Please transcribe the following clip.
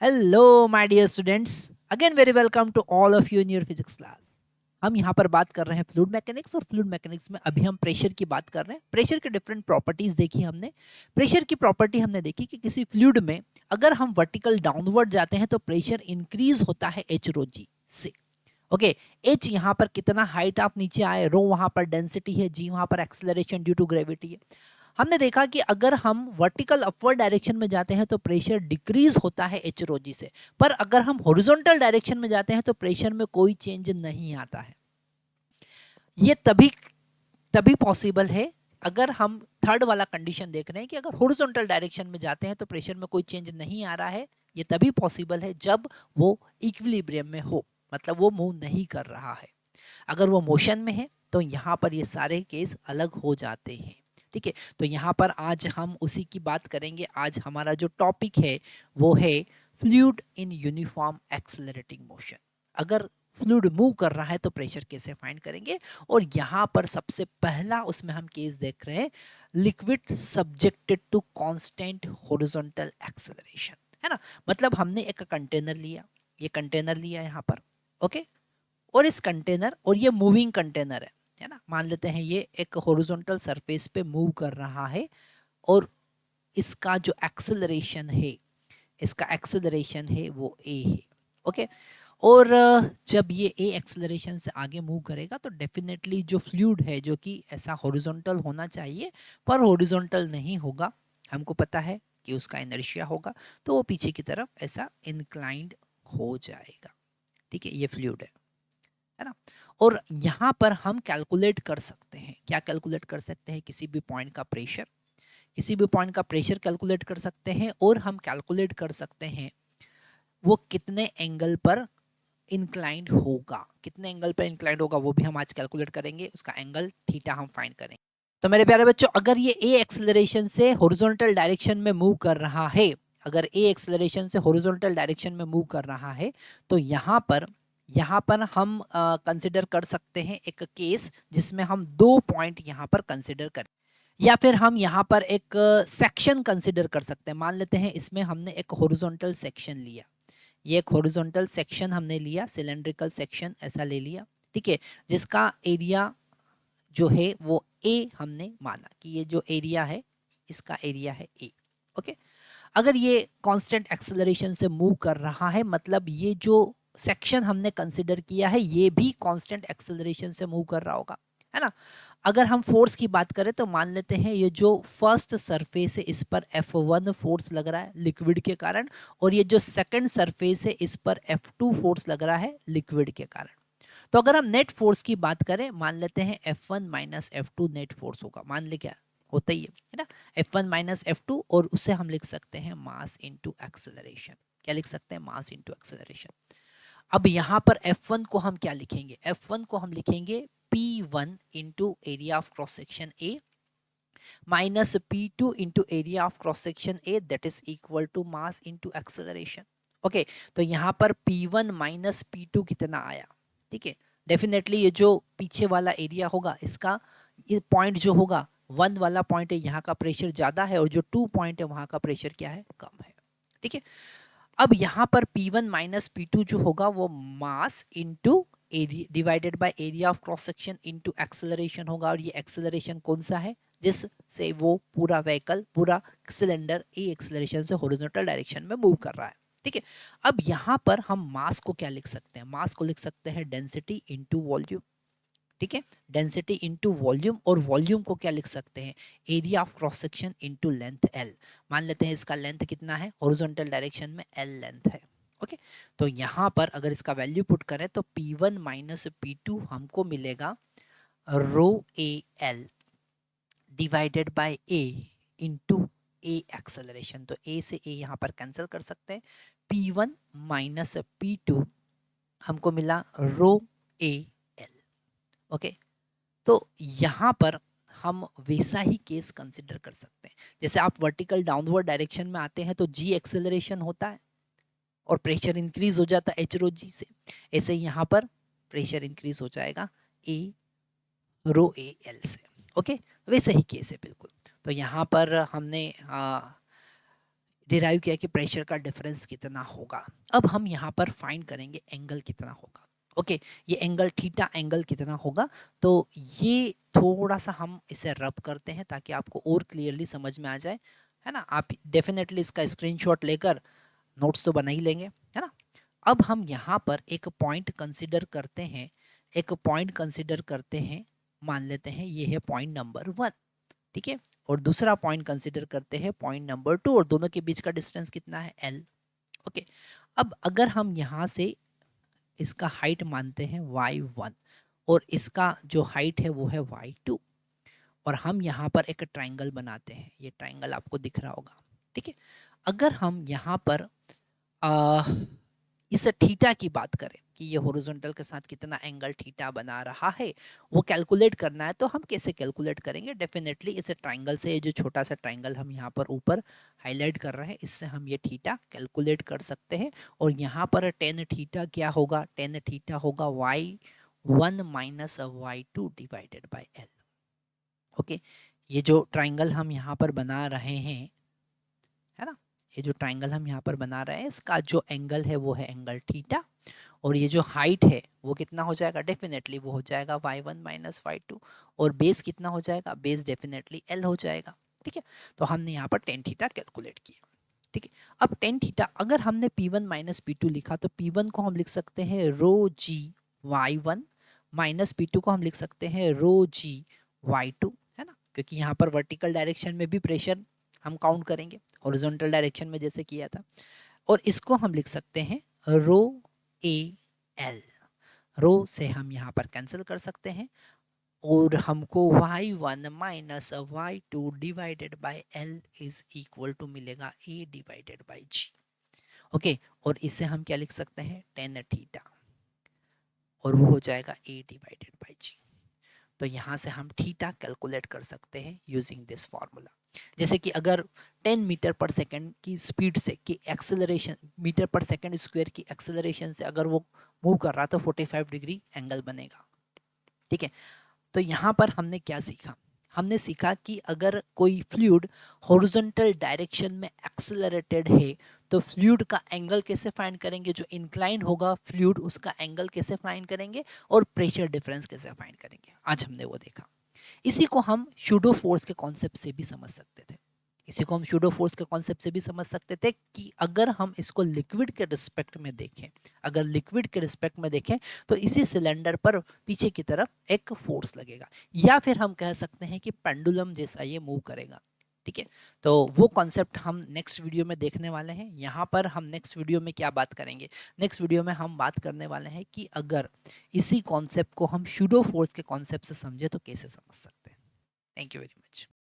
Hello my dear students, again very welcome to all of you in your physics class. हम यहाँ पर बात कर रहे हैं फ्लूइड मैकेनिक्स, और फ्लूइड मैकेनिक्स में अभी हम प्रेशर की बात कर रहे हैं। प्रेशर के डिफरेंट प्रॉपर्टीज देखी हमने। प्रेशर की प्रॉपर्टी हमने देखी कि किसी फ्लूइड में अगर हम वर्टिकल डाउनवर्ड जाते हैं तो प्रेशर इंक्रीज होता है एच रो जी से। ओके, एच यहाँ पर कितना हाइट आप नीचे आए, रो वहां पर डेंसिटी है, जी वहां पर एक्सेलरेशन ड्यू टू ग्रेविटी है। हमने देखा कि अगर हम वर्टिकल अपवर्ड डायरेक्शन में जाते हैं तो प्रेशर डिक्रीज होता है एच रो जी से, पर अगर हम हॉरिजॉन्टल डायरेक्शन में जाते हैं तो प्रेशर में कोई चेंज नहीं आता है। ये तभी तभी पॉसिबल है अगर हम थर्ड वाला कंडीशन देख रहे हैं कि अगर हॉरिजॉन्टल डायरेक्शन में जाते हैं तो प्रेशर में कोई चेंज नहीं आ रहा है। ये तभी पॉसिबल है जब वो इक्विलिब्रियम में हो, मतलब वो मूव नहीं कर रहा है। अगर वो मोशन में है तो यहाँ पर ये सारे केस अलग हो जाते हैं। ठीक है, तो यहाँ पर आज हम उसी की बात करेंगे। आज हमारा जो टॉपिक है वो है fluid in uniform accelerating motion. अगर फ्लूइड मूव कर रहा है तो प्रेशर कैसे फाइंड करेंगे, और यहाँ पर सबसे पहला उसमें हम केस देख रहे हैं, liquid subjected to constant horizontal acceleration, है ना। मतलब हमने एक कंटेनर लिया, ये कंटेनर लिया यहाँ पर, ओके, और इस कंटेनर, और ये मूविंग कंटेनर है ना। मान लेते हैं ये एक हॉरिजॉन्टल सरफेस पे मूव कर रहा है, और इसका जो एक्सेलरेशन है, इसका एक्सेलरेशन है वो ए है। ओके, और जब ये ए एक्सेलरेशन से आगे मूव करेगा तो डेफिनेटली जो फ्लूइड है, जो कि ऐसा हॉरिजॉन्टल होना चाहिए पर हॉरिजॉन्टल नहीं होगा, हमको पता है कि उसका इनर्शिया होगा, तो वो पीछे की तरफ ऐसा इंक्लाइंड हो जाएगा। ठीक है, ये फ्लूइड है ना। और यहाँ पर हम कैलकुलेट कर सकते हैं, क्या कैलकुलेट कर सकते हैं, किसी भी पॉइंट का प्रेशर, किसी भी पॉइंट का प्रेशर कैलकुलेट कर सकते हैं, और हम कैलकुलेट कर सकते हैं वो कितने एंगल पर इंक्लाइंड होगा। कितने एंगल पर इंक्लाइंड होगा वो भी हम आज कैलकुलेट करेंगे, उसका एंगल थीटा हम फाइंड करेंगे। तो मेरे प्यारे बच्चों, अगर ये ए एक्सेलरेशन से हॉरिजॉन्टल डायरेक्शन में मूव कर रहा है, अगर ए एक्सेलरेशन से हॉरिजॉन्टल डायरेक्शन में मूव कर रहा है, तो यहाँ पर हम कंसिडर कर सकते हैं एक केस जिसमें हम दो पॉइंट यहाँ पर कंसिडर करें, या फिर हम यहाँ पर एक सेक्शन कंसिडर कर सकते हैं। मान लेते हैं इसमें हमने एक हॉरिजॉन्टल सेक्शन लिया, ये एक हॉरिजॉन्टल सेक्शन हमने लिया, सिलेंड्रिकल सेक्शन ऐसा ले लिया, ठीक है, जिसका एरिया जो है वो ए हमने माना कि ये जो एरिया है इसका एरिया है ए। ओके, अगर ये कांस्टेंट एक्सेलरेशन से मूव कर रहा है, मतलब ये जो सेक्शन हमने कंसिडर किया है ये भी कांस्टेंट एक्सेलरेशन से मूव कर रहा होगा, है ना। अगर हम फोर्स की बात करें तो मान लेते हैं ये जो फर्स्ट सरफेस है इस पर F1 फोर्स लग रहा है लिक्विड के कारण, और ये जो सेकंड सरफेस है इस पर F2 फोर्स लग रहा है लिक्विड के कारण। तो अगर हम नेट फोर्स की बात करें, मान लेते हैं F1 minus F2 net force होगा, मान ले, क्या होता ही है ना, F1 माइनस F2, और उससे हम लिख सकते हैं मास इनटू एक्सेलरेशन। क्या लिख सकते हैं, मास इनटू एक्सेलरेशन। अब यहाँ पर F1 को हम क्या लिखेंगे, F1 को हम लिखेंगे P1 into area of cross section A minus P2 into area of cross section A, that is equal to mass into acceleration. Okay, तो यहाँ पर P1 माइनस P2 कितना आया, ठीक है। डेफिनेटली ये जो पीछे वाला एरिया होगा, इसका ये पॉइंट जो होगा, 1 वाला पॉइंट है, यहाँ का प्रेशर ज्यादा है, और जो 2 पॉइंट है वहां का प्रेशर क्या है, कम है। ठीक है, अब यहाँ पर P1 माइनस P2 जो होगा वो mass into divided by area of cross section into acceleration होगा, और ये एक्सेलरेशन कौन सा है, जिससे वो पूरा व्हीकल, पूरा सिलेंडर ए एक्सेलरेशन से हॉरिजॉन्टल डायरेक्शन में मूव कर रहा है। ठीक है, अब यहाँ पर हम मास को क्या लिख सकते हैं, मास को लिख सकते हैं डेंसिटी इंटू वॉल्यूम। ठीक है, डेंसिटी इंटू वॉल्यूम, और वॉल्यूम को क्या लिख सकते हैं, area of cross section into length L. मान लेते हैं इसका लेंथ कितना है, हॉरिजॉन्टल डायरेक्शन में एल लेंथ है। ओके, तो यहाँ पर अगर इसका वैल्यू पुट करें तो P1 माइनस P2 हमको मिलेगा rho a l divided by a into a acceleration. तो ए से ए यहाँ पर कैंसिल कर सकते हैं, P1 माइनस P2 हमको मिला रो ए एल। ओके, तो यहाँ पर हम वैसा ही केस कंसिडर कर सकते हैं, जैसे आप वर्टिकल डाउनवर्ड डायरेक्शन में आते हैं तो जी एक्सेलरेशन होता है और प्रेशर इंक्रीज हो जाता है एच रो जी से, ऐसे ही यहाँ पर प्रेशर इंक्रीज हो जाएगा ए रो ए एल से। ओके, वैसे ही केस है बिल्कुल। तो यहाँ पर हमने डिराइव किया कि प्रेशर का डिफरेंस कितना होगा। अब हम यहाँ पर फाइंड करेंगे एंगल कितना होगा। ओके, ये एंगल थीटा एंगल कितना होगा, तो ये थोड़ा सा हम इसे रब करते हैं ताकि आपको और क्लियरली समझ में आ जाए, है ना। आप डेफिनेटली इसका स्क्रीनशॉट लेकर नोट्स तो बना ही लेंगे, है ना। अब हम यहाँ पर एक पॉइंट कंसिडर करते हैं, एक पॉइंट कंसिडर करते हैं, मान लेते हैं ये है पॉइंट नंबर 1, ठीक है। और दूसरा पॉइंट कंसिडर करते हैं पॉइंट नंबर 2, और दोनों के बीच का डिस्टेंस कितना है, L। ओके, अब अगर हम यहाँ से इसका हाइट मानते हैं y1 और इसका जो हाइट है वो है y2, और हम यहाँ पर एक ट्राइंगल बनाते हैं, ये ट्राइंगल आपको दिख रहा होगा, ठीक है। अगर हम यहाँ पर आ, इस थीटा की बात करें कि ये हॉरिजॉन्टल के साथ कितना एंगल थीटा बना रहा है, वो कैलकुलेट करना है, तो हम कैसे कैलकुलेट करेंगे। डेफिनेटली इस ट्राइंगल से, ये जो छोटा सा ट्राइंगल हम यहाँ पर ऊपर हाईलाइट कर रहे हैं, इससे हम ये थीटा कैलकुलेट कर सकते हैं। और यहाँ पर टेन थीटा क्या होगा, टेन थीटा होगा y1 minus y2 divided by L। Okay, ये जो ट्राइंगल हम यहाँ पर बना रहे हैं, है ना, ये जो ट्राइंगल हम यहाँ पर बना रहे हैं, इसका जो एंगल है वो है एंगल थीटा, और ये जो हाइट है वो कितना हो जाएगा, डेफिनेटली वो हो जाएगा y1 माइनस y2, और बेस कितना हो जाएगा, बेस डेफिनेटली L हो जाएगा, ठीक है। तो हमने यहाँ पर टेन थीटा कैलकुलेट किया, ठीक है। अब टेन थीटा अगर हमने P1 माइनस P2 लिखा, तो P1 को हम लिख सकते हैं रो जी y1 माइनस P2 को हम लिख सकते हैं रो जी y2, है ना, क्योंकि यहाँ पर वर्टिकल डायरेक्शन में भी प्रेशर हम काउंट करेंगे, हॉरिजॉन्टल डायरेक्शन में जैसे किया था। और इसको हम लिख सकते हैं रो ए एल, रो से हम यहाँ पर कैंसिल कर सकते हैं, और हमको y1 minus y2 divided by L is equal to मिलेगा a divided by g। Okay, और इसे हम क्या लिख सकते हैं, टेन थीटा, और वो हो जाएगा a डिवाइडेड बाय g। तो यहाँ से हम थीटा कैलकुलेट कर सकते हैं यूजिंग दिस फॉर्मूला। जैसे कि अगर 10 मीटर पर सेकंड की स्पीड से, कि एक्सेलरेशन मीटर पर सेकंड स्क्वायर की एक्सेलरेशन से अगर वो मूव कर रहा, तो 45 डिग्री एंगल बनेगा, ठीक है। तो यहाँ पर हमने क्या सीखा, हमने सीखा कि अगर कोई फ्लूइड हॉरिजॉन्टल डायरेक्शन में एक्सेलरेटेड है, तो फ्लूइड का एंगल कैसे फाइंड करेंगे, जो इंक्लाइन होगा फ्लूइड उसका एंगल कैसे फाइंड करेंगे, और प्रेशर डिफरेंस कैसे फाइंड करेंगे, आज हमने वो देखा। इसी को हम शूडो फोर्स के कॉन्सेप्ट से भी समझ सकते थे, इसी को हम शूडो फोर्स के कॉन्सेप्ट से भी समझ सकते थे कि अगर हम इसको लिक्विड के रिस्पेक्ट में देखें, अगर लिक्विड के रिस्पेक्ट में देखें, तो इसी सिलेंडर पर पीछे की तरफ एक फोर्स लगेगा, या फिर हम कह सकते हैं कि पेंडुलम जैसा ये मूव करेगा, ठीक है। तो वो कॉन्सेप्ट हम नेक्स्ट वीडियो में देखने वाले हैं। यहाँ पर हम नेक्स्ट वीडियो में क्या बात करेंगे, नेक्स्ट वीडियो में हम बात करने वाले हैं कि अगर इसी कॉन्सेप्ट को हम शूडो फोर्स के कॉन्सेप्ट से समझे तो कैसे समझ सकते हैं। Thank you very much.